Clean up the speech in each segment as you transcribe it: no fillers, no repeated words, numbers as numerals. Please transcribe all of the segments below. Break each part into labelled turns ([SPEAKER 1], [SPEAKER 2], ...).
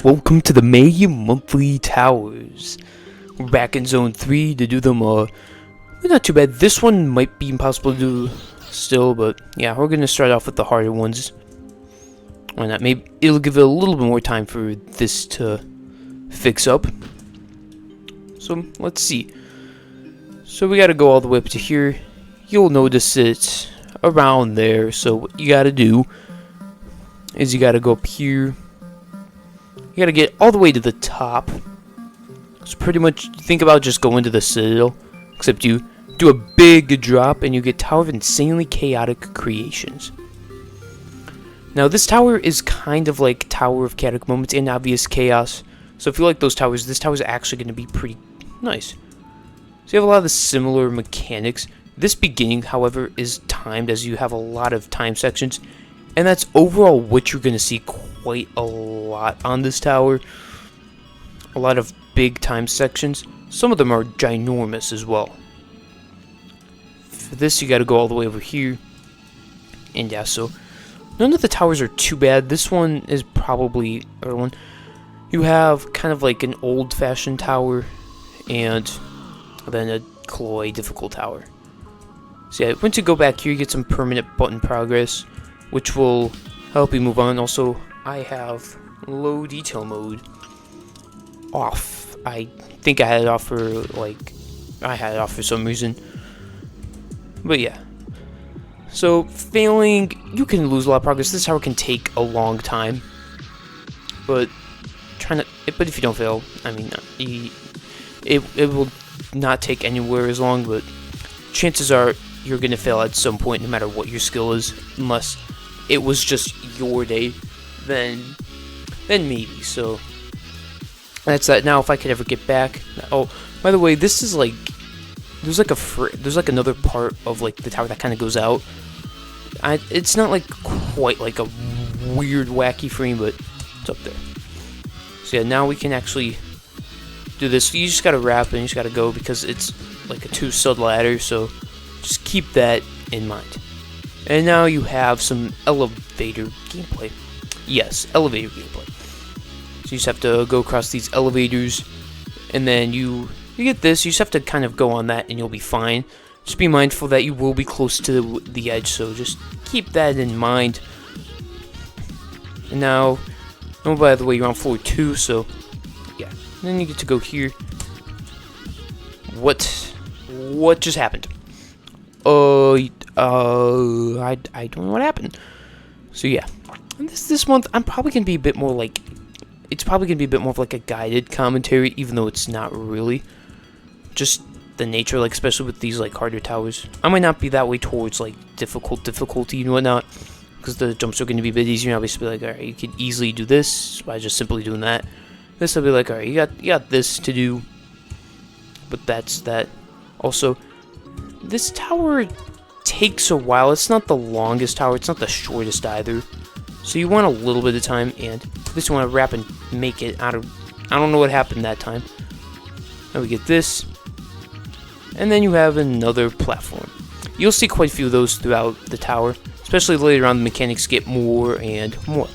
[SPEAKER 1] Welcome to the May Monthly Towers. We're back in Zone 3 to do them, not too bad. This one might be impossible to do still, but yeah, we're gonna start off with the harder ones. Why not? Maybe it'll give it a little bit more time for this to fix up. So, let's see. So we gotta go all the way up to here. You'll notice it around there, so what you gotta do is you gotta go up here. You gotta get all the way to the top. So pretty much think about just going to the Citadel, except you do a big drop and you get Tower of Insanely Chaotic Creations. Now this tower is kind of like Tower of Chaotic Moments and Obvious Chaos. So if you like those towers, this tower is actually going to be pretty nice. So you have a lot of the similar mechanics. This beginning, however, is timed, as you have a lot of time sections. And that's overall what you're going to see quite a lot on this tower. A lot of big time sections. Some of them are ginormous as well. For this, you got to go all the way over here. And yeah, so none of the towers are too bad. This one is probably the one. You have kind of like an old-fashioned tower and then a Cloy difficult tower. So yeah, once you go back here, you get some permanent button progress, which will help you move on. Also, I have low detail mode off. I think I had it off for some reason. But yeah. So failing, you can lose a lot of progress. This tower can take a long time. But if you don't fail, I mean, it will not take anywhere as long, but chances are you're gonna fail at some point, no matter what your skill is, unless it was just your day, then maybe. So that's that. Now, if I could ever get back. Oh, by the way, this is like there's like another part of like the tower that kind of goes out. It's not like quite like a weird wacky frame, but it's up there. So yeah, now we can actually do this. You just gotta wrap and you just gotta go because it's like a 2-stud ladder. So just keep that in mind. And now you have some elevator gameplay. Yes, elevator gameplay. So you just have to go across these elevators, and then you get this. You just have to kind of go on that, and you'll be fine. Just be mindful that you will be close to the edge, so just keep that in mind. And now, oh, by the way, you're on floor 2, so yeah. And then you get to go here. What just happened? I don't know what happened. So yeah, and this month I'm probably gonna be a bit more like, it's probably gonna be a bit more of like a guided commentary, even though it's not really. Just the nature, like especially with these like harder towers, I might not be that way towards like difficulty and whatnot, because the jumps are gonna be a bit easier. I'll be like, all right, you could easily do this by just simply doing that. This will be like, all right, you got this to do, but that's that. Also, this tower takes a while. It's not the longest tower. It's not the shortest either. So you want a little bit of time, and this you want to wrap and make it out of. I don't know what happened that time. Now we get this, and then you have another platform. You'll see quite a few of those throughout the tower, especially later on. The mechanics get more and more.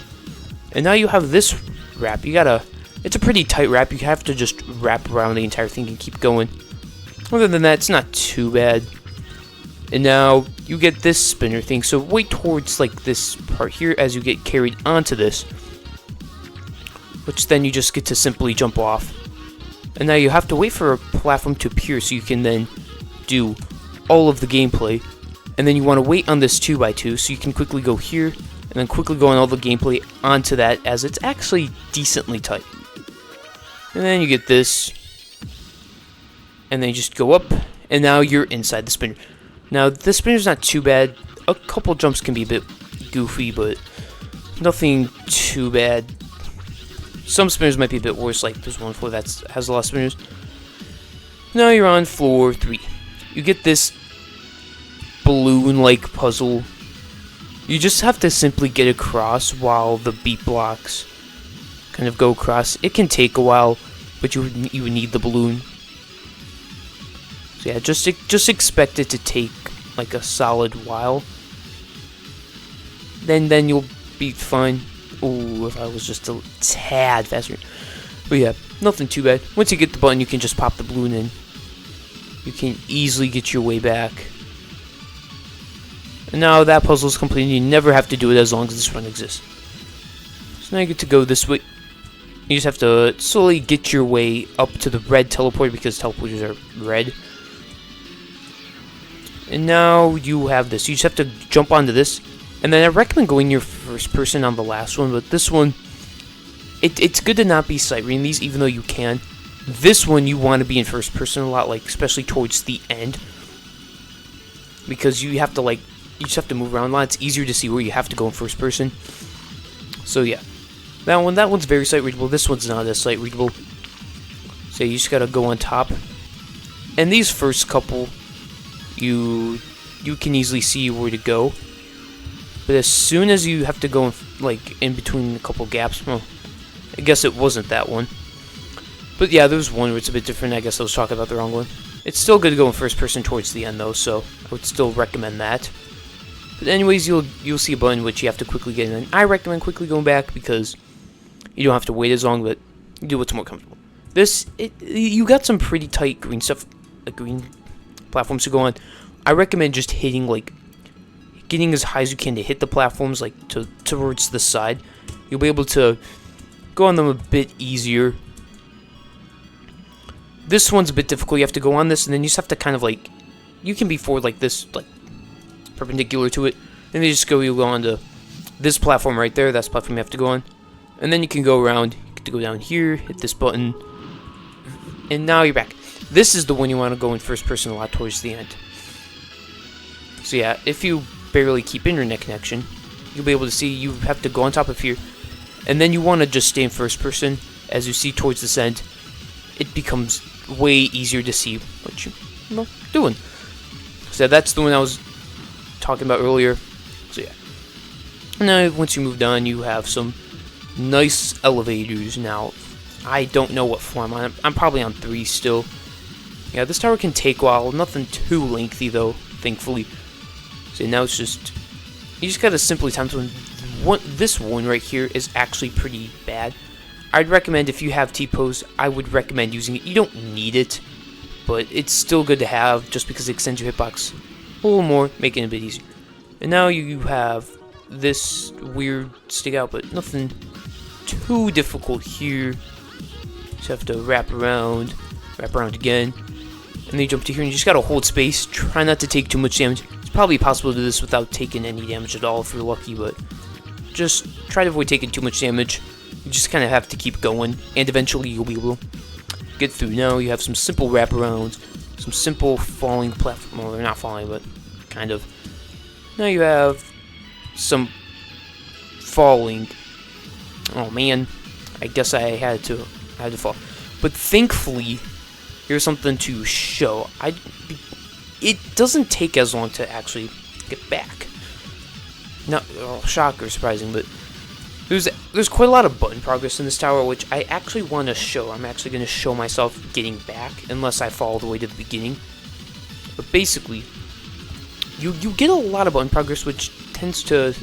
[SPEAKER 1] And now you have this wrap. It's a pretty tight wrap. You have to just wrap around the entire thing and keep going. Other than that, it's not too bad. And now you get this spinner thing, so wait towards like this part here as you get carried onto this, which then you just get to simply jump off. And now you have to wait for a platform to appear so you can then do all of the gameplay. And then you want to wait on this 2x2 so you can quickly go here and then quickly go on all the gameplay onto that, as it's actually decently tight. And then you get this, and then you just go up, and now you're inside the spinner. Now, the spinner's not too bad. A couple jumps can be a bit goofy, but nothing too bad. Some spinners might be a bit worse, like there's one floor that has a lot of spinners. Now you're on floor 3. You get this balloon-like puzzle. You just have to simply get across while the beat blocks kind of go across. It can take a while, but you would need the balloon. So yeah, just expect it to take like a solid while. Then you'll be fine. Ooh, if I was just a tad faster. But yeah, nothing too bad. Once you get the button, you can just pop the balloon in. You can easily get your way back. And now that puzzle is complete, and you never have to do it as long as this run exists. So now you get to go this way. You just have to slowly get your way up to the red teleporter because teleporters are red. And now you have this. You just have to jump onto this. And then I recommend going your first person on the last one, but this one, it's good to not be sight reading these, even though you can. This one you want to be in first person a lot, like especially towards the end, because you have to you just have to move around a lot. It's easier to see where you have to go in first person. So yeah, that one's very sight readable. This one's not as sight readable. So you just gotta go on top. And these first couple, you can easily see where to go. But as soon as you have to go in between a couple gaps, well, I guess it wasn't that one. But yeah, there's one where it's a bit different. I guess I was talking about the wrong one. It's still good to go in first person towards the end though, so I would still recommend that. But anyways, you'll see a button which you have to quickly get in. And I recommend quickly going back because you don't have to wait as long, but you do what's more comfortable. You got some pretty tight green stuff, green platforms to go on. I recommend just hitting getting as high as you can to hit the platforms towards the side. You'll be able to go on them a bit easier. This one's a bit difficult. You have to go on this, and then you just have to kind of you can be forward like this, perpendicular to it, and then you go on to this platform right there. That's the platform you have to go on, and then you can go around. You get to go down here, hit this button, and now you're back. This is the one you want to go in first person a lot towards the end. So yeah, if you barely keep internet connection, you'll be able to see you have to go on top of here, and then you want to just stay in first person. As you see towards this end, it becomes way easier to see what you're doing. So that's the one I was talking about earlier. So yeah, now once you moved on, you have some nice elevators. Now I don't know what floor I'm on. I'm probably on 3 still. Yeah, this tower can take a while. Nothing too lengthy though, thankfully. So now it's just, you just gotta simply time to win. This one right here is actually pretty bad. I'd recommend, if you have T-pose, I would recommend using it. You don't need it, but it's still good to have just because it extends your hitbox a little more, making it a bit easier. And now you have this weird stick out, but nothing too difficult here. Just have to wrap around again, and then you jump to here, and you just gotta hold space. Try not to take too much damage. It's probably possible to do this without taking any damage at all if you're lucky, but just try to avoid taking too much damage. You just kind of have to keep going, and eventually you'll be able to get through. Now you have some simple wraparounds, some simple falling platform. Well, they're not falling, but kind of. Now you have some falling. Oh man, I guess I had to fall. But thankfully, here's something to show. It doesn't take as long to actually get back. No, shocker, surprising, but there's quite a lot of button progress in this tower, which I actually want to show. I'm actually going to show myself getting back, unless I fall all the way to the beginning. But basically, you get a lot of button progress, which tends to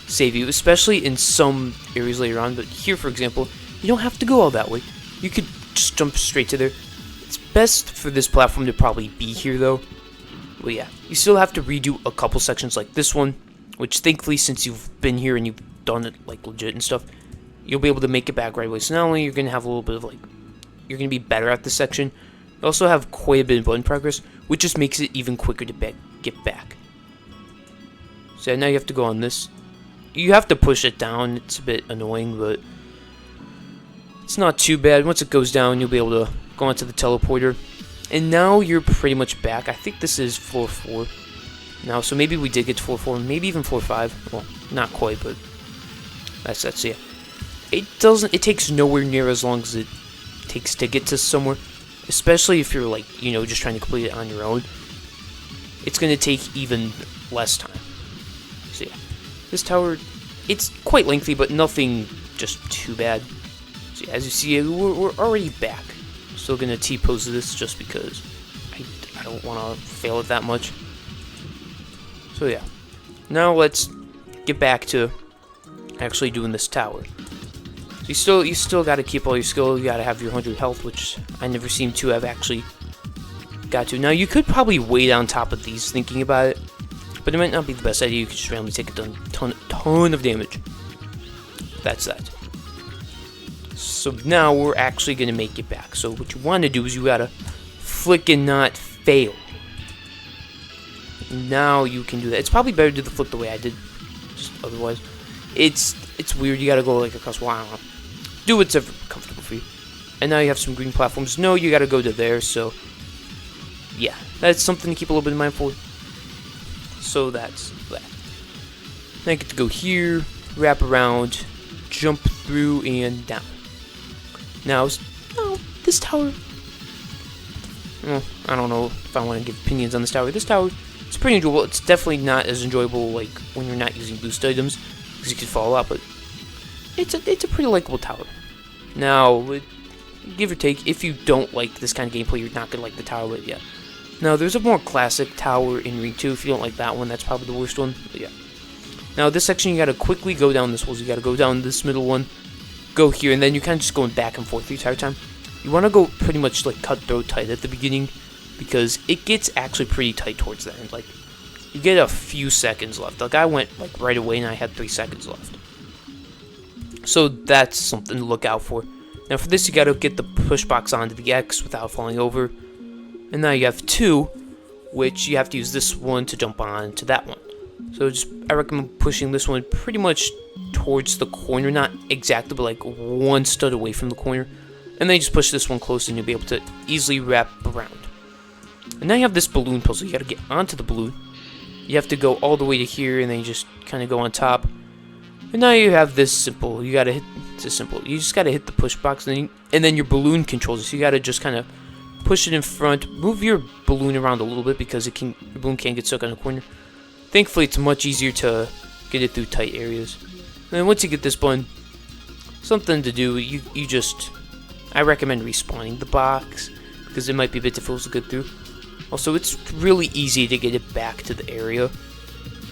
[SPEAKER 1] save you, especially in some areas later on. But here, for example, you don't have to go all that way. You could just jump straight to there. It's best for this platform to probably be here, though. But yeah, you still have to redo a couple sections like this one, which thankfully, since you've been here and you've done it legit and stuff, you'll be able to make it back right away. So not only you're gonna have a little bit of you're gonna be better at this section, you also have quite a bit of button progress, which just makes it even quicker to get back. So now you have to go on this. You have to push it down. It's a bit annoying, but it's not too bad. Once it goes down, you'll be able to go onto the teleporter, and now you're pretty much back. I think this is floor 4 now, so maybe we did get to floor 4, maybe even floor 5. Well, not quite, but that's yeah. It takes nowhere near as long as it takes to get to somewhere, especially if you're just trying to complete it on your own. It's gonna take even less time. So yeah, this tower, it's quite lengthy, but nothing just too bad. So yeah, as you see, we're already back. Still gonna T-pose this just because I don't want to fail it that much. So yeah, now let's get back to actually doing this tower. So you still got to keep all your skill. You got to have your 100 health, which I never seem to have actually got to. Now you could probably wait on top of these, thinking about it, but it might not be the best idea. You could just randomly take a ton of damage. That's that. So now we're actually gonna make it back. So what you want to do is you gotta flick and not fail. Now you can do that. It's probably better to do the flick the way I did. Just otherwise, it's weird. You gotta go like across. Wow. Do what's ever comfortable for you. And now you have some green platforms. No, you gotta go to there. So yeah, that's something to keep a little bit in mind for. So that's that. Then I get to go here, wrap around, jump through, and down. Now, this tower. Well, I don't know if I want to give opinions on this tower. This tower, it's pretty enjoyable. It's definitely not as enjoyable like when you're not using boost items, because you could fall out. But it's a pretty likable tower. Now, give or take, if you don't like this kind of gameplay, you're not gonna like the tower. But yeah. Now, there's a more classic tower in Ring 2. If you don't like that one, that's probably the worst one. But yeah. Now, this section, you gotta quickly go down this wall. You gotta go down this middle one, go here, and then you're kind of just going back and forth the entire time. You want to go pretty much like cutthroat tight at the beginning, because it gets actually pretty tight towards the end. Like, you get a few seconds left. Like, I went like right away, and I had 3 seconds left. So that's something to look out for. Now, for this, you gotta get the push box onto the X without falling over. And now you have 2, which you have to use this one to jump on to that one. So I recommend pushing this one pretty much towards the corner, not exactly, but like 1 stud away from the corner. And then you just push this one close and you'll be able to easily wrap around. And now you have this balloon puzzle. You gotta get onto the balloon. You have to go all the way to here, and then you just kind of go on top. And now you have this simple. You gotta hit this simple. You just gotta hit the push box, and then your balloon controls it. So you gotta just kind of push it in front, move your balloon around a little bit, because your balloon can't get stuck on the corner. Thankfully, it's much easier to get it through tight areas. And then once you get this button, something to do, I recommend respawning the box, because it might be a bit difficult to get through. Also, it's really easy to get it back to the area.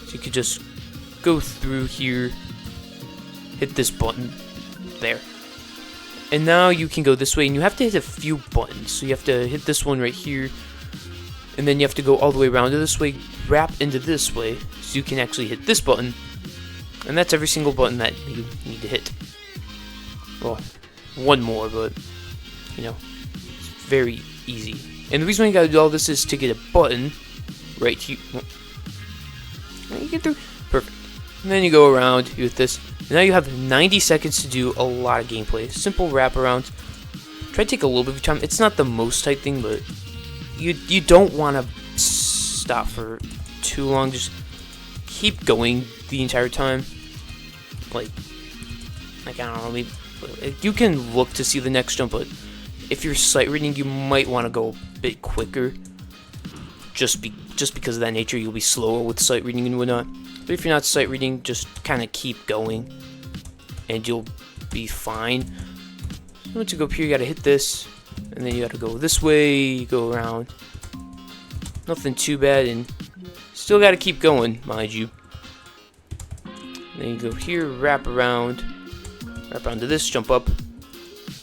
[SPEAKER 1] So you could just go through here, hit this button, there. And now you can go this way, and you have to hit a few buttons. So you have to hit this one right here, and then you have to go all the way around to this way, wrap into this way, so you can actually hit this button. And that's every single button that you need to hit. Well, one more, but, you know, it's very easy. And the reason why you gotta do all this is to get a button right here. You get through. Perfect. And then you go around, you hit this. And now you have 90 seconds to do a lot of gameplay. Simple wraparound. Try to take a little bit of time. It's not the most tight thing, but you don't want to stop for too long. Just keep going the entire time. Like I don't know, maybe you can look to see the next jump, but if you're sight reading, you might want to go a bit quicker. Just because of that nature, you'll be slower with sight reading and whatnot. But if you're not sight reading, just kind of keep going, and you'll be fine. Once you go up here, you gotta hit this, and then you gotta go this way, go around. Nothing too bad, and still gotta keep going, mind you. Then you go here, wrap around to this, jump up,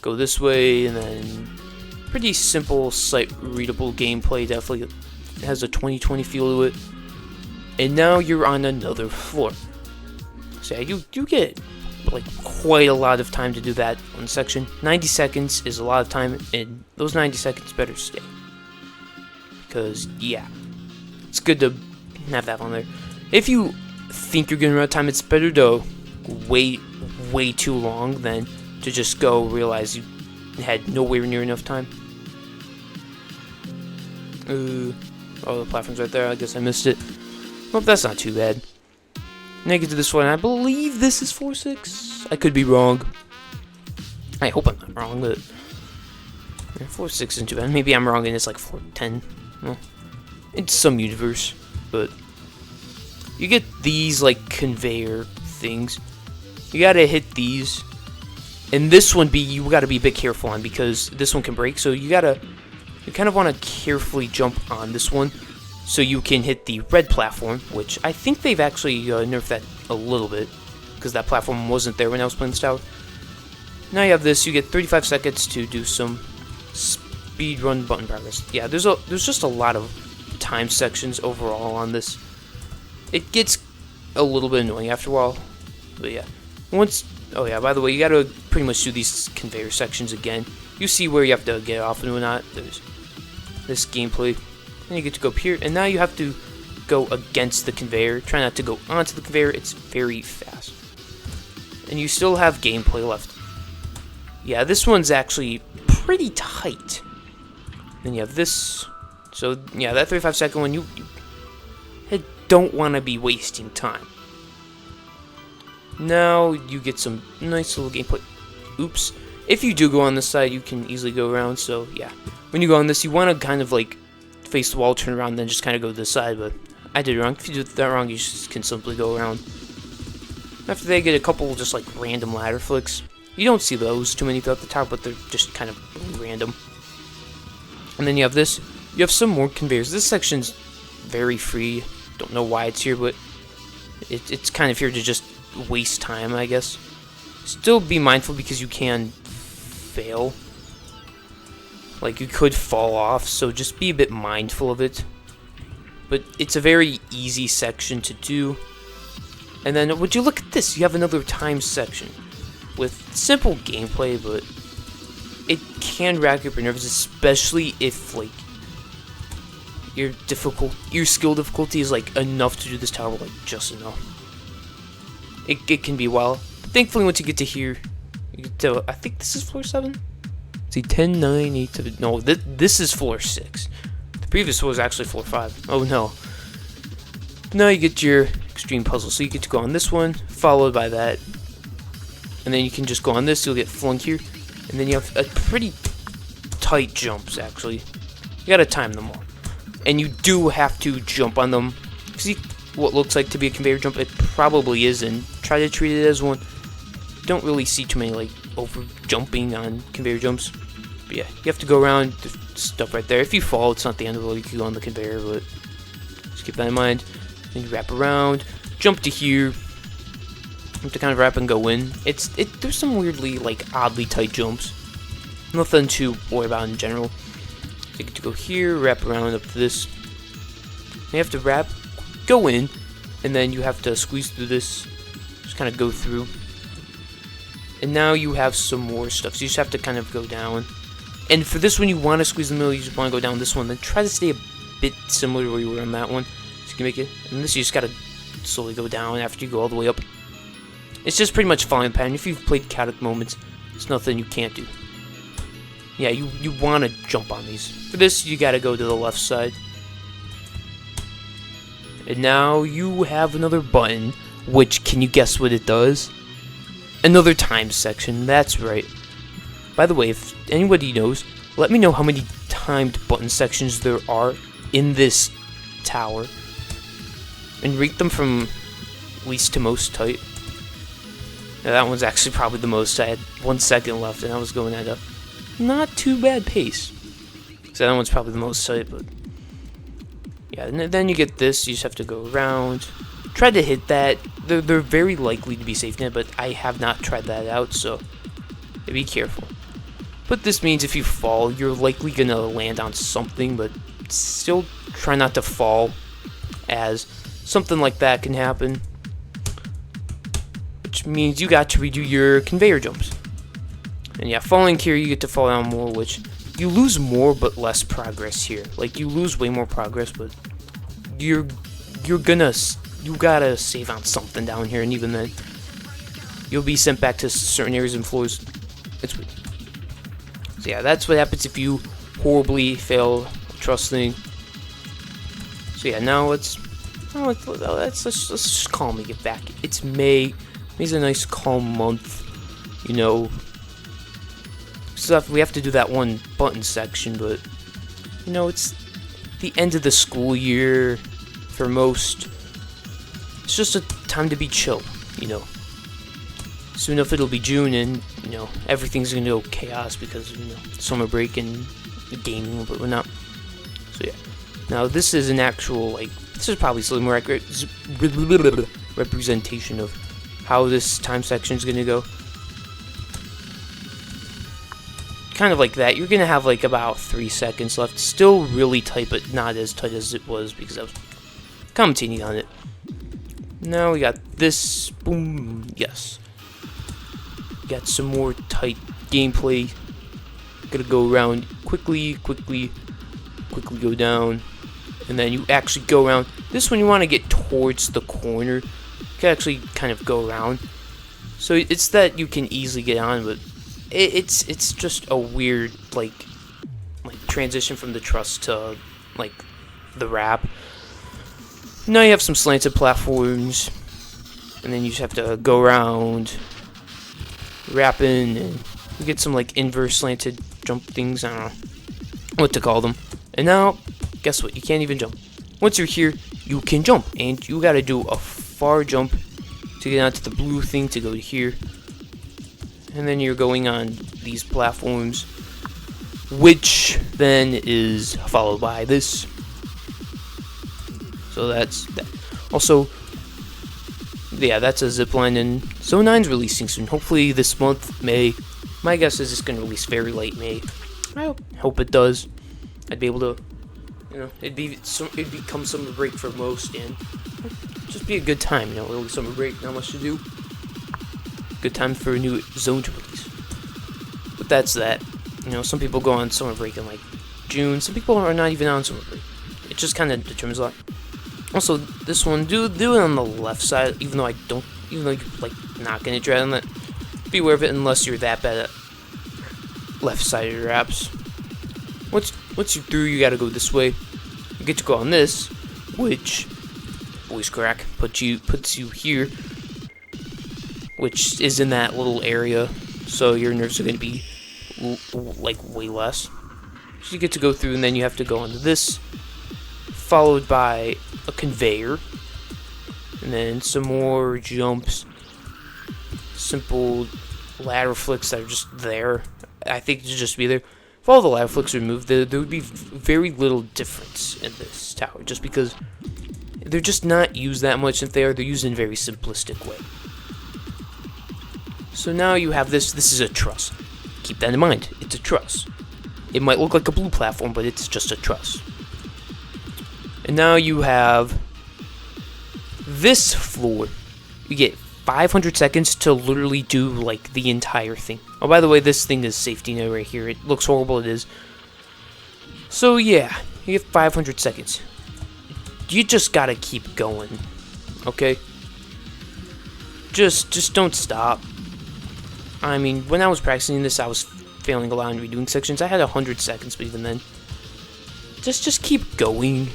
[SPEAKER 1] go this way, and then pretty simple, sight-readable gameplay. Definitely has a 2020 feel to it. And now you're on another floor. So yeah, you get like quite a lot of time to do that one section. 90 seconds is a lot of time, and those 90 seconds better stay. Because, yeah, it's good to have that on there. If you think you're gonna run out of time, it's better to wait way too long than to just go realize you had nowhere near enough time. Oh, the platform's right there. I guess I missed it. Well, that's not too bad. Now I get to this one. I believe this is 4-6. I could be wrong. I hope I'm not wrong, but 4-6 isn't too bad. Maybe I'm wrong and it's like 4-10. Well, it's some universe, but you get these like conveyor things. You gotta hit these, and this one you gotta be a bit careful on, because this one can break. So you kind of want to carefully jump on this one, so you can hit the red platform, which I think they've actually nerfed that a little bit, because that platform wasn't there when I was playing this tower. Now you have this. You get 35 seconds to do some speed run button progress. Yeah, there's just a lot of time sections overall on this. It gets a little bit annoying after a while, but yeah. Oh yeah, by the way, you gotta pretty much do these conveyor sections again. You see where you have to get off and whatnot. There's this gameplay. Then you get to go up here, and now you have to go against the conveyor. Try not to go onto the conveyor. It's very fast. And you still have gameplay left. Yeah, this one's actually pretty tight. Then you have this. So yeah, that 35-second one, you don't want to be wasting time. Now you get some nice little gameplay. Oops. If you do go on this side, you can easily go around. So yeah, when you go on this, you want to kind of like face the wall, turn around, then just kind of go to the side. But I did it wrong. If you do that wrong, you just can simply go around. After they get a couple just like random ladder flicks. You don't see those too many throughout the tower, but they're just kind of random. And then you have this. You have some more conveyors. This section's very free. Don't know why it's here, but it's kind of here to just waste time, I guess. Still be mindful because you can fail. Like, you could fall off, so just be a bit mindful of it. But it's a very easy section to do. And then, would you look at this? You have another time section with simple gameplay, but it can rack up your nerves, especially if, like, your skill difficulty is like enough to do this tower, like just enough. It can be wild. Thankfully, once you get to here, you get to, I think this is floor 7. See, 10, 9, 8, 7. No, this is floor 6. The previous was actually floor 5. Oh no. Now you get your extreme puzzle. So you get to go on this one, followed by that, and then you can just go on this. You'll get flung here, and then you have a pretty tight jumps. Actually, you gotta time them all. And you do have to jump on them. See what looks like to be a conveyor jump? It probably isn't. Try to treat it as one. Don't really see too many like over jumping on conveyor jumps. But yeah, you have to go around stuff right there. If you fall, it's not the end of the world. You can go on the conveyor, but just keep that in mind. Then you wrap around, jump to here. You have to kind of wrap and go in. There's some weirdly like oddly tight jumps. Nothing to worry about in general. So you get to go here, wrap around up to this. You have to wrap, go in, and then you have to squeeze through this. Just kind of go through. And now you have some more stuff. So you just have to kind of go down. And for this one, you want to squeeze the middle. You just want to go down this one. Then try to stay a bit similar to where you were on that one. So you can make it. And this, you just got to slowly go down after you go all the way up. It's just pretty much following the pattern. If you've played Chaotic Moments, it's nothing you can't do. Yeah, you want to jump on these. For this, you got to go to the left side. And now you have another button, which, can you guess what it does? Another time section, that's right. By the way, if anybody knows, let me know how many timed button sections there are in this tower. And rate them from least to most tight. Now that one's actually probably the most. I had 1 second left and I was going at a not too bad pace. So that one's probably the most tight, but yeah, and then you get this. You just have to go around. Try to hit that. They're very likely to be safe net, but I have not tried that out, so be careful. But this means if you fall, you're likely gonna land on something, but still try not to fall, as something like that can happen. Which means you got to redo your conveyor jumps. And yeah, falling here, you get to fall down more, which you lose more but less progress here. Like, you lose way more progress, but you gotta save on something down here, and even then, you'll be sent back to certain areas and floors. It's weird. So yeah, that's what happens if you horribly fail a trust thing. So yeah, now let's just calmly get back. It's May. May's a nice calm month, you know. We have to do that one button section, but you know, it's the end of the school year for most. It's just a time to be chill, you know. Soon enough it'll be June, and you know, everything's gonna go chaos because, you know, summer break and gaming, but we're not. So yeah. Now this is an actual, like, this is probably slightly more accurate representation of how this time section is gonna go. Kind of like that. You're gonna have like about 3 seconds left. Still really tight, but not as tight as it was because I was commentating on it. Now we got this. Boom. Yes. Got some more tight gameplay. Gonna go around quickly go down, and then you actually go around. This one you want to get towards the corner. You can actually kind of go around. So it's that you can easily get on, but it's just a weird like transition from the truss to like the wrap. Now you have some slanted platforms, and then you just have to go around wrapping, and you get some like inverse slanted jump things. I don't know what to call them. And now, guess what? You can't even jump. Once you're here, you can jump, and you gotta do a far jump to get onto the blue thing to go to here. And then you're going on these platforms, which then is followed by this. So that's that. Also, yeah, that's a zipline, and Zone 9's releasing soon. Hopefully this month, May. My guess is it's going to release very late May. I hope it does. I'd be able to, you know, it'd become summer break for most, and just be a good time, you know, early summer break, not much to do. Good time for a new Zone to release. But that's that. You know, some people go on summer break in like June. Some people are not even on summer break. It just kind of determines a lot. Also, this one, do it on the left side, even though you're like not gonna try on that. Be aware of it unless you're that bad at left-sided wraps. Once you're through, you gotta go this way. You get to go on this, which voice crack puts you here, which is in that little area, so your nerves are gonna be like way less. So you get to go through, and then you have to go onto this, followed by a conveyor, and then some more jumps, simple ladder flicks that are just there. I think to just be there. If all the ladder flicks are removed, there would be very little difference in this tower, just because they're just not used that much. If they're used in a very simplistic way. So now you have this. This is a truss. Keep that in mind. It's a truss. It might look like a blue platform, but it's just a truss. And now you have this floor. You get 500 seconds to literally do like the entire thing. Oh, by the way, this thing is safety net right here. It looks horrible, it is. So yeah, you get 500 seconds. You just gotta keep going, okay? Just don't stop. I mean, when I was practicing this, I was failing a lot in redoing sections. I had 100 seconds, but even then, just keep going.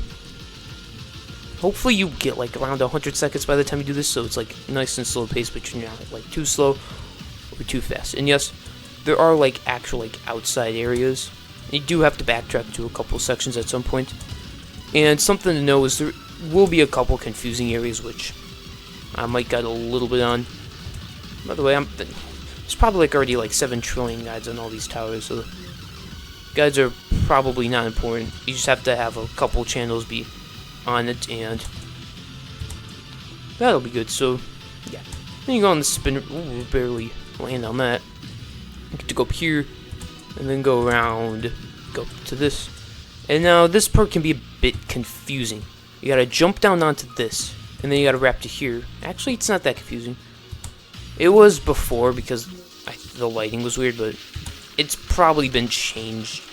[SPEAKER 1] Hopefully you get like around 100 seconds by the time you do this, so it's like nice and slow pace, but you're not like too slow or too fast. And yes, there are like actual like outside areas. You do have to backtrack to a couple sections at some point. And something to know is there will be a couple confusing areas which I might get a little bit on. By the way, there's probably like already like 7 trillion guides on all these towers, so guides are probably not important. You just have to have a couple channels be on it, and that'll be good. So yeah, then you go on the spinner. Ooh, barely land on that. You get to go up here and then go around, go to this, and now this part can be a bit confusing. You gotta jump down onto this, and then you gotta wrap to here. Actually, it's not that confusing. It was before because the lighting was weird, but it's probably been changed.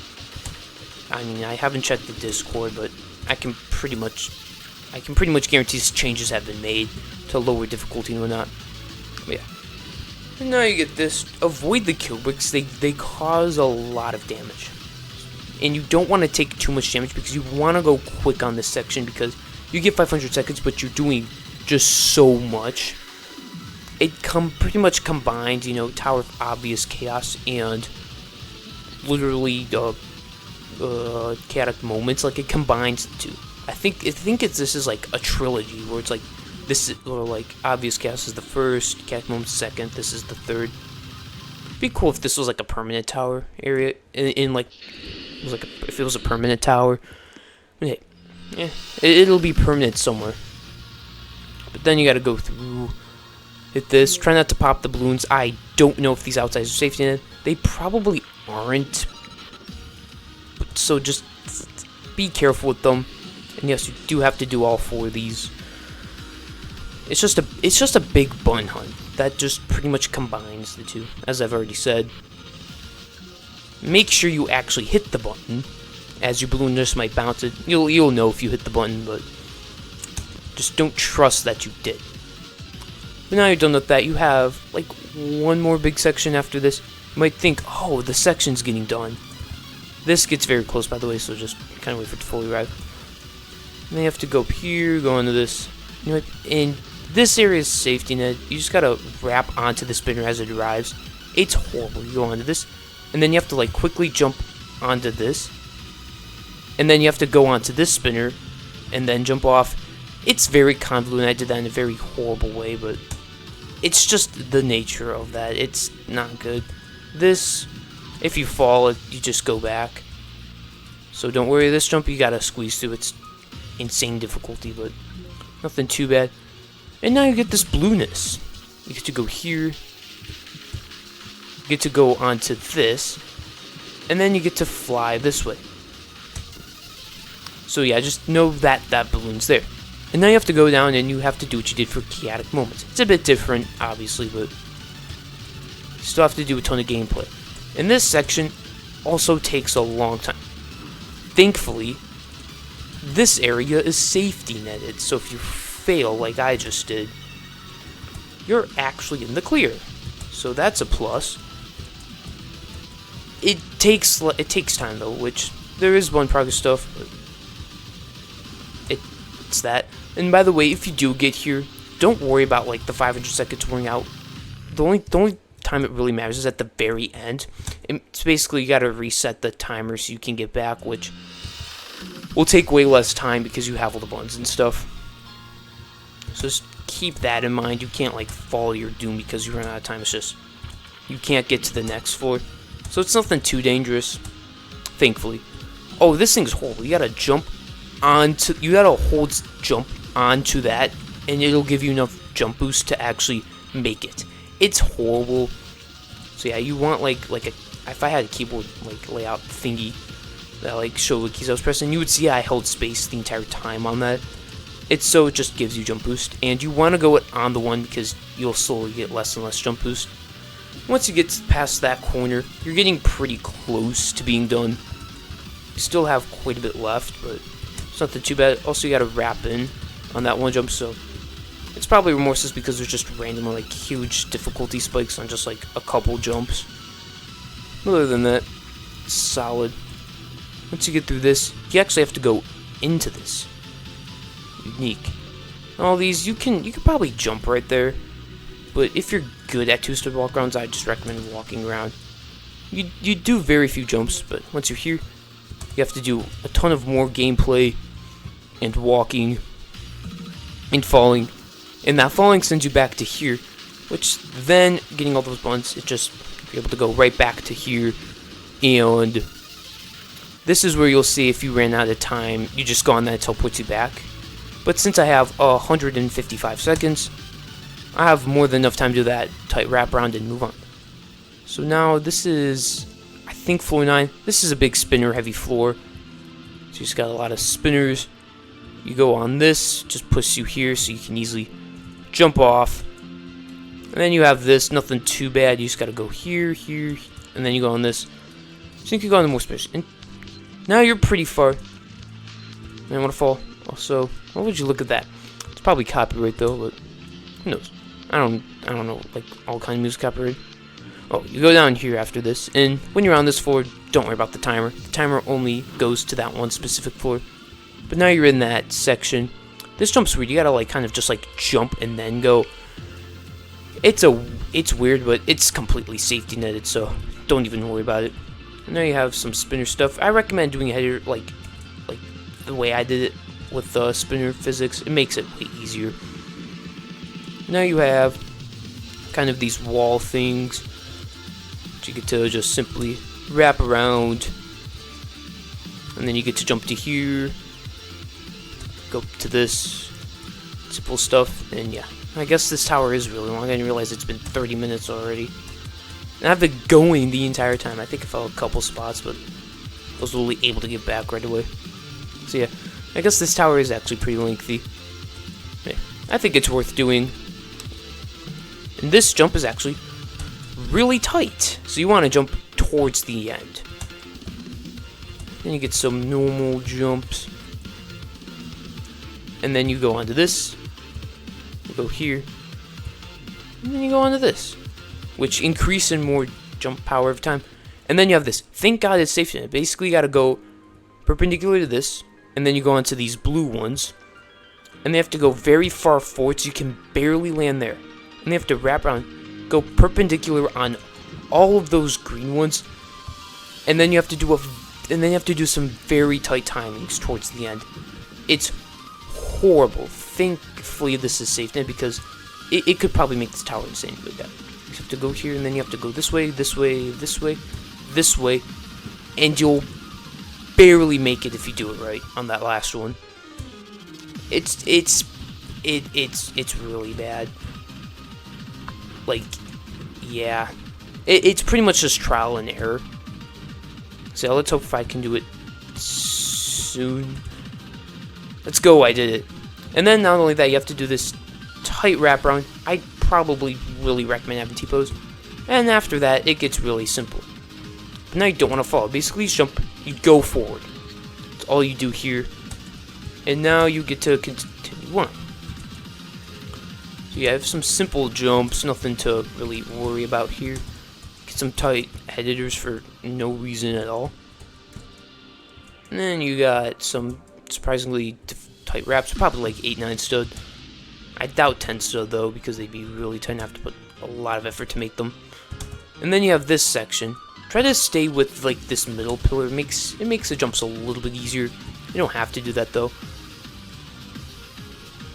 [SPEAKER 1] I mean, I haven't checked the Discord, but I can pretty much guarantee changes have been made to lower difficulty and whatnot. But yeah. And now you get this. Avoid the kill bricks. They cause a lot of damage. And you don't want to take too much damage because you want to go quick on this section because you get 500 seconds, but you're doing just so much. It pretty much combines, you know, Tower of Obvious Chaos and literally chaotic moments. Like, it combines the two. I think this is like a trilogy where it's like this is, or like Obvious Chaos is the first, chaotic moments second, this is the third. It'd be cool if this was like a permanent tower area in like it was like if it was a permanent tower. But hey, yeah, it'll be permanent somewhere. But then you got to go through hit this. Try not to pop the balloons. I don't know if these outsides are safety net. They probably aren't. So just be careful with them. And yes, you do have to do all 4 of these. It's just a big bun hunt that just pretty much combines the two, as I've already said. Make sure you actually hit the button, as your balloon just might bounce it. You'll know if you hit the button, but just don't trust that you did. But now you're done with that, you have like one more big section after this. You might think, oh, the section's getting done. This gets very close, by the way, so just kind of wait for it to fully arrive. And then you have to go up here, go into this. You know, in this area is safety net. You just gotta wrap onto the spinner as it arrives. It's horrible. You go onto this, and then you have to like quickly jump onto this, and then you have to go onto this spinner, and then jump off. It's very convoluted. I did that in a very horrible way, but it's just the nature of that. It's not good. This, if you fall, you just go back. So don't worry. This jump you gotta squeeze through. It's insane difficulty, but nothing too bad. And now you get this blueness. You get to go here. You get to go onto this. And then you get to fly this way. So yeah, just know that that balloon's there. And now you have to go down and you have to do what you did for chaotic moments. It's a bit different, obviously, but you still have to do a ton of gameplay. And this section also takes a long time. Thankfully, this area is safety netted, so if you fail like I just did, you're actually in the clear. So that's a plus. It takes time though, which there is one progress stuff, but it's that. And by the way, if you do get here, don't worry about like the 500 seconds wearing out. The only time it really matters is at the very end. It's basically you gotta reset the timer so you can get back, which will take way less time because you have all the buttons and stuff. So just keep that in mind. You can't like follow your doom because you run out of time. It's just you can't get to the next floor. So it's nothing too dangerous, thankfully. Oh, this thing's horrible. You gotta jump onto, you gotta hold jump onto that, and it'll give you enough jump boost to actually make it. It's horrible. So yeah, you want like a, if I had a keyboard like layout thingy that like show what keys I was pressing, you would see I held space the entire time on that. It's so it just gives you jump boost, and you want to go it on the one because you'll slowly get less and less jump boost. Once you get past that corner, you're getting pretty close to being done. You still have quite a bit left, but it's nothing too bad. Also, you gotta wrap in on that one jump, so it's probably remorseless because there's just random like huge difficulty spikes on just like a couple jumps. Other than that, it's solid. Once you get through this, you actually have to go into this. Unique. All these, you can probably jump right there, but if you're good at two-step walk-arounds, I just recommend walking around. You do very few jumps, but once you're here, you have to do a ton of more gameplay and walking and falling, and that falling sends you back to here, which then getting all those buttons, it just you're able to go right back to here, and this is where you'll see if you ran out of time, you just go on that, it teleports you back. But since I have 155 seconds, I have more than enough time to do that tight wrap around and move on. So now this is, I think, floor 9. This is a big spinner heavy floor. So you just got a lot of spinners. You go on this, just push you here so you can easily jump off. And then you have this, nothing too bad. You just got to go here, here, and then you go on this. So you can go on the more spinners. And now you're pretty far. And I want to fall. Also, what would you look at that? It's probably copyright though, but who knows? I don't know, like all kind of music copyright. Oh, you go down here after this, and when you're on this floor, don't worry about the timer. The timer only goes to that one specific floor. But now you're in that section. This jump's weird. You gotta like kind of just like jump and then go. It's weird, but it's completely safety netted, so don't even worry about it. And now you have some spinner stuff. I recommend doing a header like the way I did it with spinner physics. It makes it way easier. Now you have kind of these wall things that you get to just simply wrap around, and then you get to jump to here, go to this simple stuff, and yeah, I guess this tower is really long. I didn't realize it's been 30 minutes already. And I've been going the entire time. I think I fell a couple spots, but I was only able to get back right away. So yeah, I guess this tower is actually pretty lengthy. Yeah, I think it's worth doing. And this jump is actually really tight. So you want to jump towards the end. Then you get some normal jumps. And then you go onto this. You go here. And then you go onto this, which increase in more jump power every time. And then you have this. Thank God it's safety net. Basically, you got to go perpendicular to this. And then you go onto these blue ones. And they have to go very far forward so you can barely land there. And they have to wrap around, go perpendicular on all of those green ones. And then you have to do some very tight timings towards the end. It's horrible. Thankfully this is safety net because it could probably make this tower insane really bad. You have to go here and then you have to go this way, this way, this way, this way, and you'll barely make it if you do it right on that last one. It's really bad. Like, yeah, it's pretty much just trial and error. So let's hope if I can do it soon. Let's go, I did it. And then not only that, you have to do this tight wraparound. I probably really recommend having T-pose. And after that, it gets really simple. But now you don't want to fall. Basically, you jump, you go forward. That's all you do here. And now you get to continue on. So yeah, I have some simple jumps, nothing to really worry about here. Get some tight editors for no reason at all. And then you got some surprisingly tight wraps, probably like 8-9 stud. I doubt 10 stud though, because they'd be really tight and have to put a lot of effort to make them. And then you have this section. Try to stay with like this middle pillar. It makes the jumps a little bit easier. You don't have to do that though.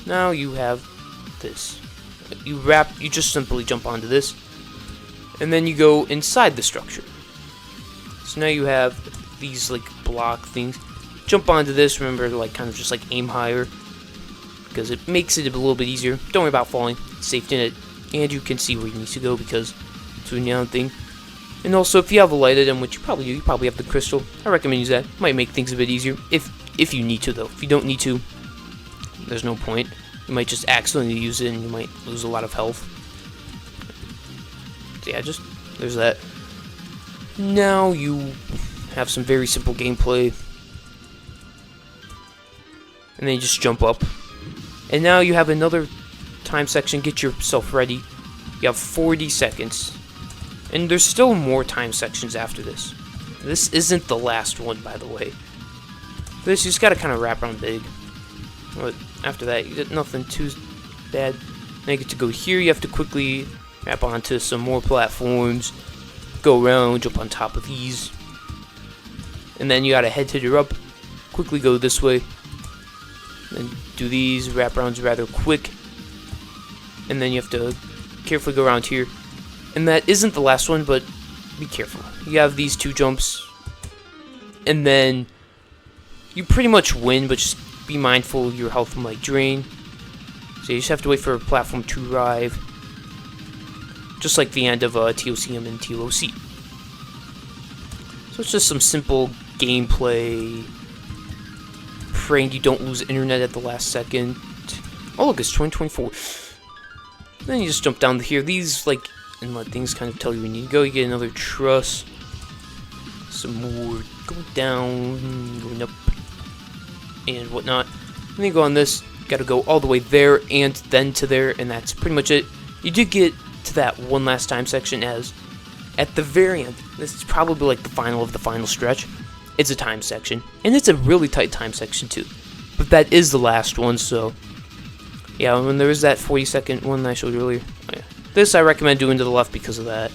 [SPEAKER 1] Now you have this. You just simply jump onto this, and then you go inside the structure. So now you have these like block things. Jump onto this. Remember to like kind of just like aim higher because it makes it a little bit easier. Don't worry about falling. It's safety net, and you can see where you need to go because it's a renown thing. And also, if you have a light item, which you probably do, you probably have the crystal. I recommend use that. Might make things a bit easier if you need to though. If you don't need to, there's no point. You might just accidentally use it and you might lose a lot of health. So yeah, just there's that. Now you have some very simple gameplay. And then you just jump up. And now you have another time section. Get yourself ready. You have 40 seconds. And there's still more time sections after this. This isn't the last one, by the way. This, you just gotta kind of wrap around big. But after that, you get nothing too bad. Now you get to go here. You have to quickly wrap onto some more platforms. Go around, jump on top of these. And then you gotta head to your up. Quickly go this way. And do these wraparounds rather quick. And then you have to carefully go around here. And that isn't the last one, but be careful. You have these two jumps. And then you pretty much win, but just be mindful your health might drain. So you just have to wait for a platform to arrive. Just like the end of ToCM and ToC. So it's just some simple gameplay. Praying you don't lose internet at the last second. Oh look, it's 2024. Then you just jump down here. These like inlet things kind of tell you where you need to go. You get another truss. Some more going down, going up, and whatnot. And then you go on this. Got to go all the way there and then to there, and that's pretty much it. You did get to that one last time section as at the very end. This is probably like the final of the final stretch. It's a time section, and it's a really tight time section too. But that is the last one, so yeah. When there was that 40-second one that I showed earlier, oh, yeah. This I recommend doing to the left because of that.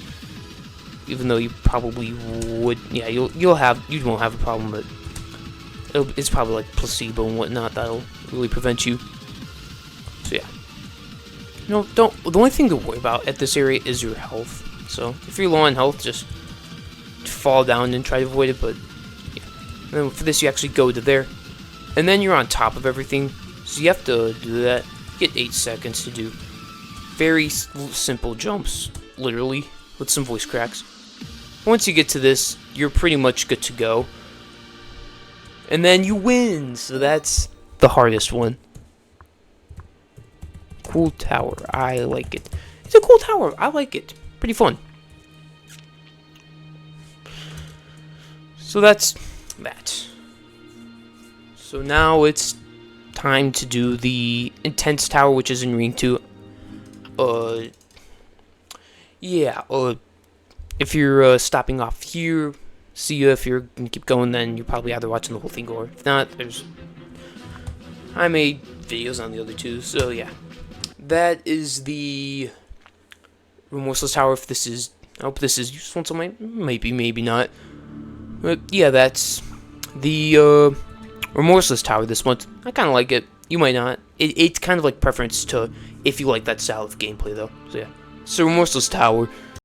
[SPEAKER 1] Even though you probably would, yeah, you won't have a problem, but it's probably like placebo and whatnot that'll really prevent you. So yeah, the only thing to worry about at this area is your health. So if you're low on health, just fall down and try to avoid it. But yeah. And then for this, you actually go to there, and then you're on top of everything. So you have to do that. You get 8 seconds to do. Very simple jumps, literally, with some voice cracks. Once you get to this, you're pretty much good to go. And then you win, so that's the hardest one. Cool tower, I like it. It's a cool tower, I like it. Pretty fun. So that's that. So now it's time to do the intense tower, which is in Ring 2. If you're stopping off here, see you. If you're gonna keep going, then you're probably either watching the whole thing, or if not, I made videos on the other two, so yeah. That is the Remorseless Tower. If this is, I hope this is useful to my, maybe not. But yeah, that's the Remorseless Tower this month. I kind of like it. You might not. It's kind of like preference to if you like that style of gameplay, though. So yeah. So Remorseless Tower.